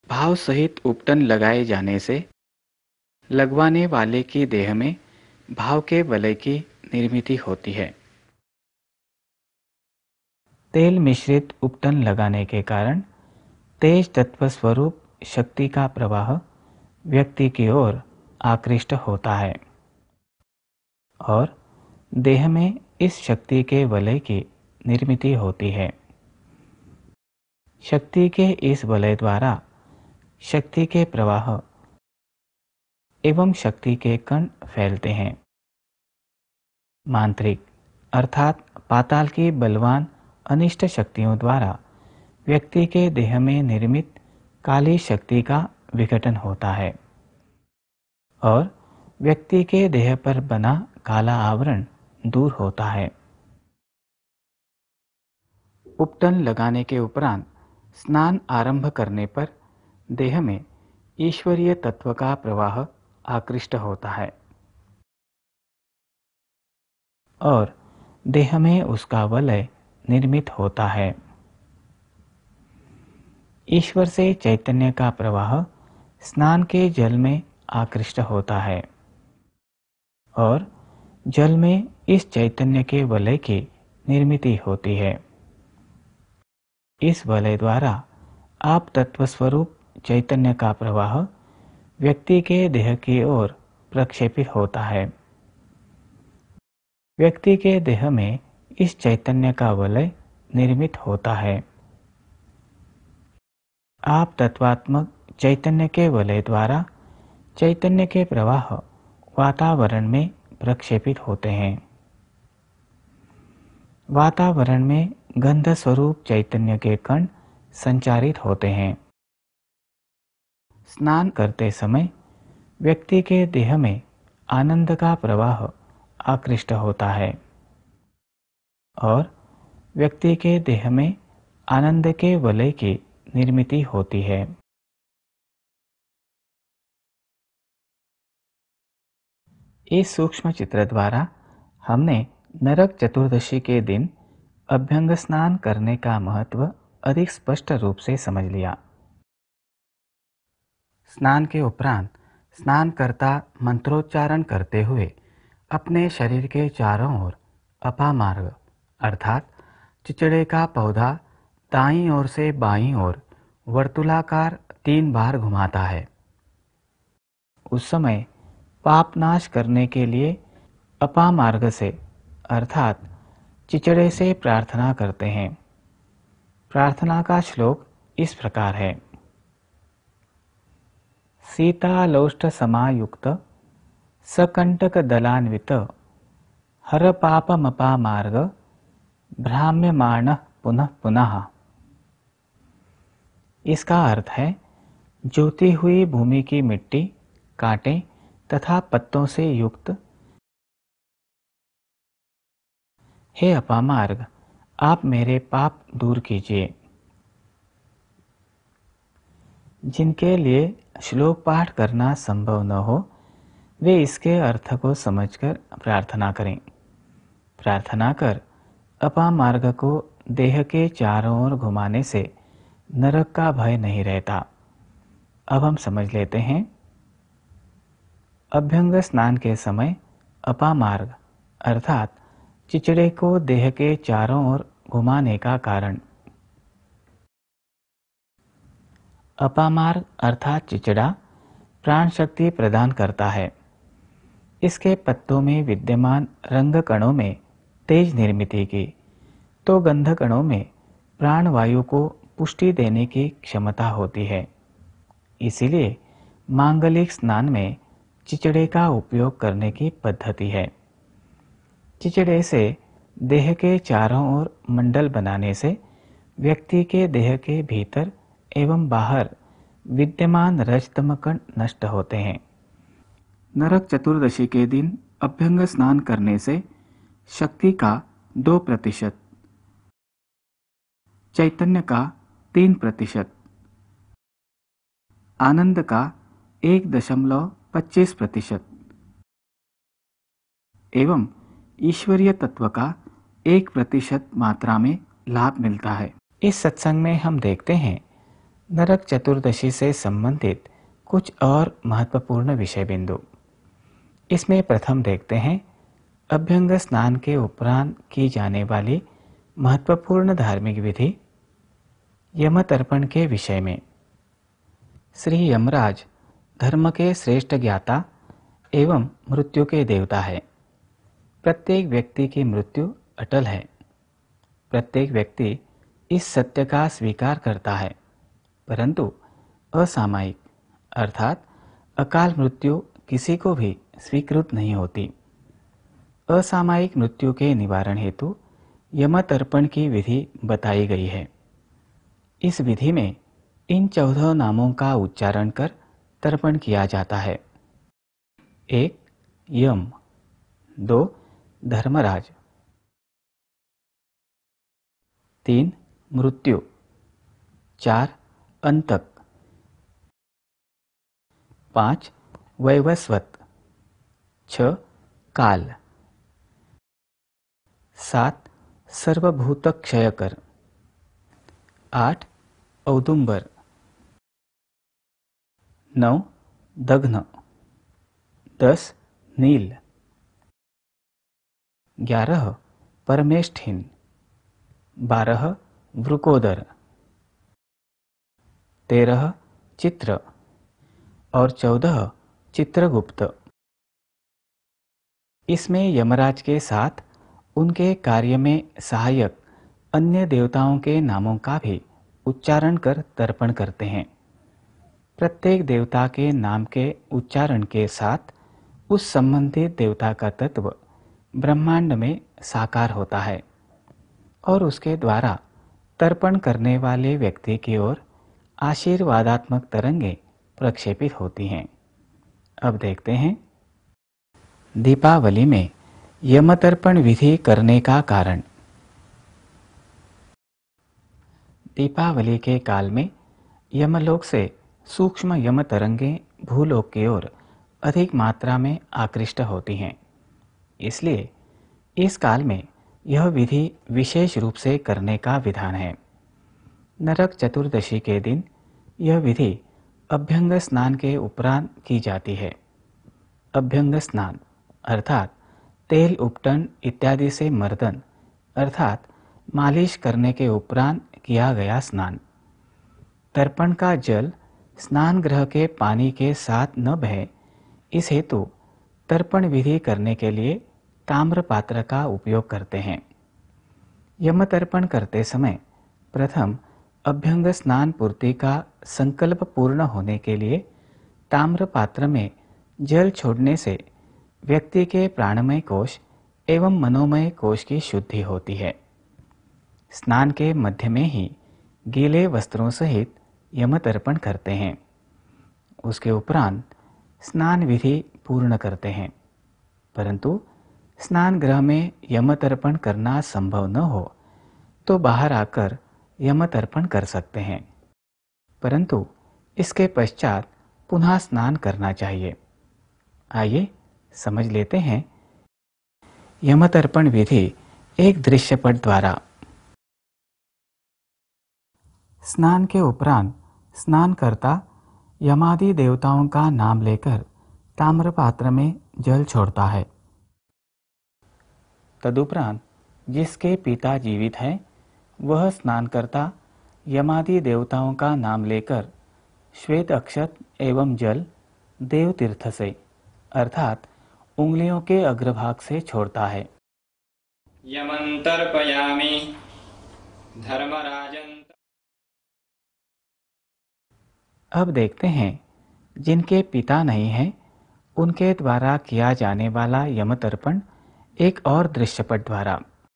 भाव सहित उपटन लगाए जाने से लगवाने वाले की देह में भाव के वलय की निर्मिति होती है। तेल मिश्रित उपटन लगाने के कारण तेज तत्व स्वरूप शक्ति का प्रवाह व्यक्ति की ओर आकृष्ट होता है और देह में इस शक्ति के वलय की निर्मिति होती है। शक्ति के इस वलय द्वारा शक्ति के प्रवाह एवं शक्ति के कण फैलते हैं। मांत्रिक अर्थात पाताल की बलवान अनिष्ट शक्तियों द्वारा व्यक्ति के देह में निर्मित काली शक्ति का विघटन होता है और व्यक्ति के देह पर बना काला आवरण दूर होता है। उपटन लगाने के उपरांत स्नान आरंभ करने पर देह में ईश्वरीय तत्व का प्रवाह आकृष्ट होता है और देह में उसका वलय निर्मित होता है। ईश्वर से चैतन्य का प्रवाह स्नान के जल में आकृष्ट होता है और जल में इस चैतन्य के वलय की निर्मिति होती है। इस वलय द्वारा आप तत्व स्वरूप चैतन्य का प्रवाह व्यक्ति के देह की ओर प्रक्षेपित होता है। व्यक्ति के देह में इस चैतन्य का वलय निर्मित होता है। आप तत्वात्मक चैतन्य के वलय द्वारा चैतन्य के प्रवाह वातावरण में प्रक्षेपित होते हैं। वातावरण में गंध स्वरूप चैतन्य के कण संचारित होते हैं। स्नान करते समय व्यक्ति के देह में आनंद का प्रवाह आकृष्ट होता है और व्यक्ति के देह में आनंद के वलय की निर्मिति होती है। इस सूक्ष्म चित्र द्वारा हमने नरक चतुर्दशी के दिन अभ्यंग स्नान करने का महत्व अधिक स्पष्ट रूप से समझ लिया। स्नान के उपरांत स्नानकर्ता मंत्रोच्चारण करते हुए अपने शरीर के चारों ओर अपामार्ग अर्थात चिचड़े का पौधा दाईं ओर से बाईं ओर वर्तुलाकार 3 बार घुमाता है। उस समय पाप नाश करने के लिए अपामार्ग से अर्थात चिचड़े से प्रार्थना करते हैं। प्रार्थना का श्लोक इस प्रकार है। सीतालोष्ट समायुक्त सकंटक दलान्वित हर पापमपामार्ग भ्राम्यमाण पुनः पुनः। इसका अर्थ है जोती हुई भूमि की मिट्टी कांटे तथा पत्तों से युक्त हे अपामार्ग, आप मेरे पाप दूर कीजिए। जिनके लिए श्लोक पाठ करना संभव न हो वे इसके अर्थ को समझकर प्रार्थना करें। प्रार्थना कर अपामार्ग को देह के चारों ओर घुमाने से नरक का भय नहीं रहता। अब हम समझ लेते हैं। अभ्यंग स्नान के समय अपामार्ग अर्थात चिचड़े को देह के चारों ओर घुमाने का कारण। अपामार्ग अर्थात चिचड़ा प्राण शक्ति प्रदान करता है। इसके पत्तों में विद्यमान रंग कणों में तेज निर्मिति की तो गंध कणों में प्राण वायु को पुष्टि देने की क्षमता होती है। इसीलिए मांगलिक स्नान में चिचड़े का उपयोग करने की पद्धति है। चिचड़े से देह के चारों ओर मंडल बनाने से व्यक्ति के देह के भीतर एवं बाहर विद्यमान रजतम कण नष्ट होते हैं। नरक चतुर्दशी के दिन अभ्यंग स्नान करने से शक्ति का 2%, चैतन्य का 3%, आनंद का 1.25% एवं ईश्वरीय तत्व का 1% मात्रा में लाभ मिलता है। इस सत्संग में हम देखते हैं नरक चतुर्दशी से संबंधित कुछ और महत्वपूर्ण विषय बिंदु। इसमें प्रथम देखते हैं अभ्यंग स्नान के उपरांत की जाने वाली महत्वपूर्ण धार्मिक विधि यम तर्पण के विषय में। श्री यमराज धर्म के श्रेष्ठ ज्ञाता एवं मृत्यु के देवता है। प्रत्येक व्यक्ति की मृत्यु अटल है। प्रत्येक व्यक्ति इस सत्य का स्वीकार करता है, परंतु असामयिक अर्थात अकाल मृत्यु किसी को भी स्वीकृत नहीं होती। असामयिक मृत्यु के निवारण हेतु यम तर्पण की विधि बताई गई है। इस विधि में इन 14 नामों का उच्चारण कर तर्पण किया जाता है। 1. यम, 2. धर्मराज, 3. मृत्यु, 4. अंतक, 5. वैवस्वत, 6. काल, 7. सर्वभूत क्षयकर, 8. औदुंबर, 9. दग्न, 10. नील, 11. परमेष्ठिन, 12. वृकोदर, 13. चित्र और 14. चित्रगुप्त। इसमें यमराज के साथ उनके कार्य में सहायक अन्य देवताओं के नामों का भी उच्चारण कर तर्पण करते हैं। प्रत्येक देवता के नाम के उच्चारण के साथ उस संबंधित देवता का तत्व ब्रह्मांड में साकार होता है और उसके द्वारा तर्पण करने वाले व्यक्ति की ओर आशीर्वादात्मक तरंगें प्रक्षेपित होती हैं। अब देखते हैं दीपावली में यम तर्पण विधि करने का कारण। दीपावली के काल में यमलोक से सूक्ष्म यम तरंगें भूलोक की ओर अधिक मात्रा में आकृष्ट होती हैं। इसलिए इस काल में यह विधि विशेष रूप से करने का विधान है। नरक चतुर्दशी के दिन यह विधि अभ्यंग स्नान के उपरांत की जाती है। अभ्यंग स्नान अर्थात तेल उपटन इत्यादि से मर्दन अर्थात मालिश करने के उपरांत किया गया स्नान। तर्पण का जल स्नान गृह के पानी के साथ न बहे, इस हेतु तर्पण विधि करने के लिए ताम्र पात्र का उपयोग करते हैं। यम तर्पण करते समय प्रथम अभ्यंग स्नान पूर्ति का संकल्प पूर्ण होने के लिए ताम्र पात्र में जल छोड़ने से व्यक्ति के प्राणमय कोश एवं मनोमय कोश की शुद्धि होती है। स्नान के मध्य में ही गीले वस्त्रों सहित यम तर्पण करते हैं। उसके उपरांत स्नान विधि पूर्ण करते हैं। परंतु स्नान गृह में यम तर्पण करना संभव न हो तो बाहर आकर यम तर्पण कर सकते हैं, परंतु इसके पश्चात पुनः स्नान करना चाहिए। आइए समझ लेते हैं यम तर्पण विधि एक दृश्यपट द्वारा। स्नान के उपरांत स्नानकर्ता यमादि देवताओं का नाम लेकर ताम्र पात्र में जल छोड़ता है। तदुपरांत जिसके पिता जीवित हैं वह स्नानकर्ता यमादि देवताओं का नाम लेकर श्वेत अक्षत एवं जल देव तीर्थ से अर्थात उंगलियों के अग्रभाग से छोड़ता है। यमंतर्पयामि धर्मराजन। अब देखते हैं जिनके पिता नहीं हैं उनके द्वारा किया जाने वाला यम तर्पण एक और दृश्यपट द्वारा।